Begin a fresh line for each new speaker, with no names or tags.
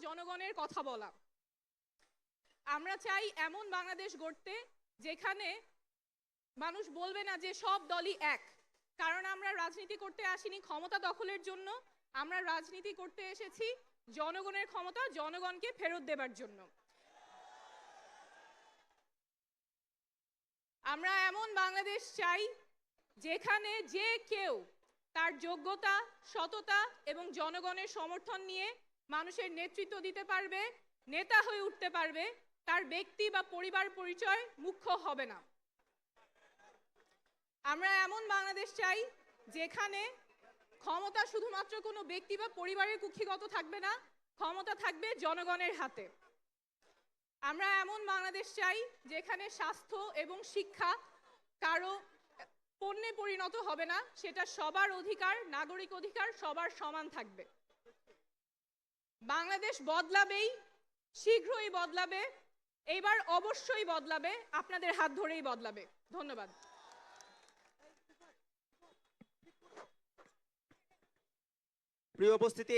জনগণের কথা বলা। আমরা চাই এমন বাংলাদেশ গড়তে যেখানে মানুষ বলবে না যে সব দলই এক। কারণ আমরা রাজনীতি করতে আসিনি ক্ষমতা দখলের জন্য, আমরা রাজনীতি করতে এসেছি জনগণের ক্ষমতা জনগণকে ফেরত দেবার জন্য। আমরা এমন বাংলাদেশ চাই যেখানে যে কেউ তার যোগ্যতা, সততা এবং জনগণের সমর্থন নিয়ে মানুষের নেতৃত্ব দিতে পারবে, নেতা হয়ে উঠতে পারবে, তার ব্যক্তি বা পরিবার পরিচয় মুখ্য হবে না। আমরা এমন বাংলাদেশ চাই যেখানে ক্ষমতা শুধুমাত্র কোনো ব্যক্তি বা পরিবারের কুক্ষিগত থাকবে না, ক্ষমতা থাকবে জনগণের হাতে। আমরা এমন বাংলাদেশ চাই যেখানে স্বাস্থ্য এবং শিক্ষা কারো পণ্যে পরিণত হবে না, সেটা সবার অধিকার, নাগরিক অধিকার, সবার সমান থাকবে। বাংলাদেশ বদলাবেই, শীঘ্রই বদলাবে, এইবার অবশ্যই বদলাবে, আপনাদের হাত ধরেই বদলাবে। ধন্যবাদ।
প্রিয় উপস্থিতি।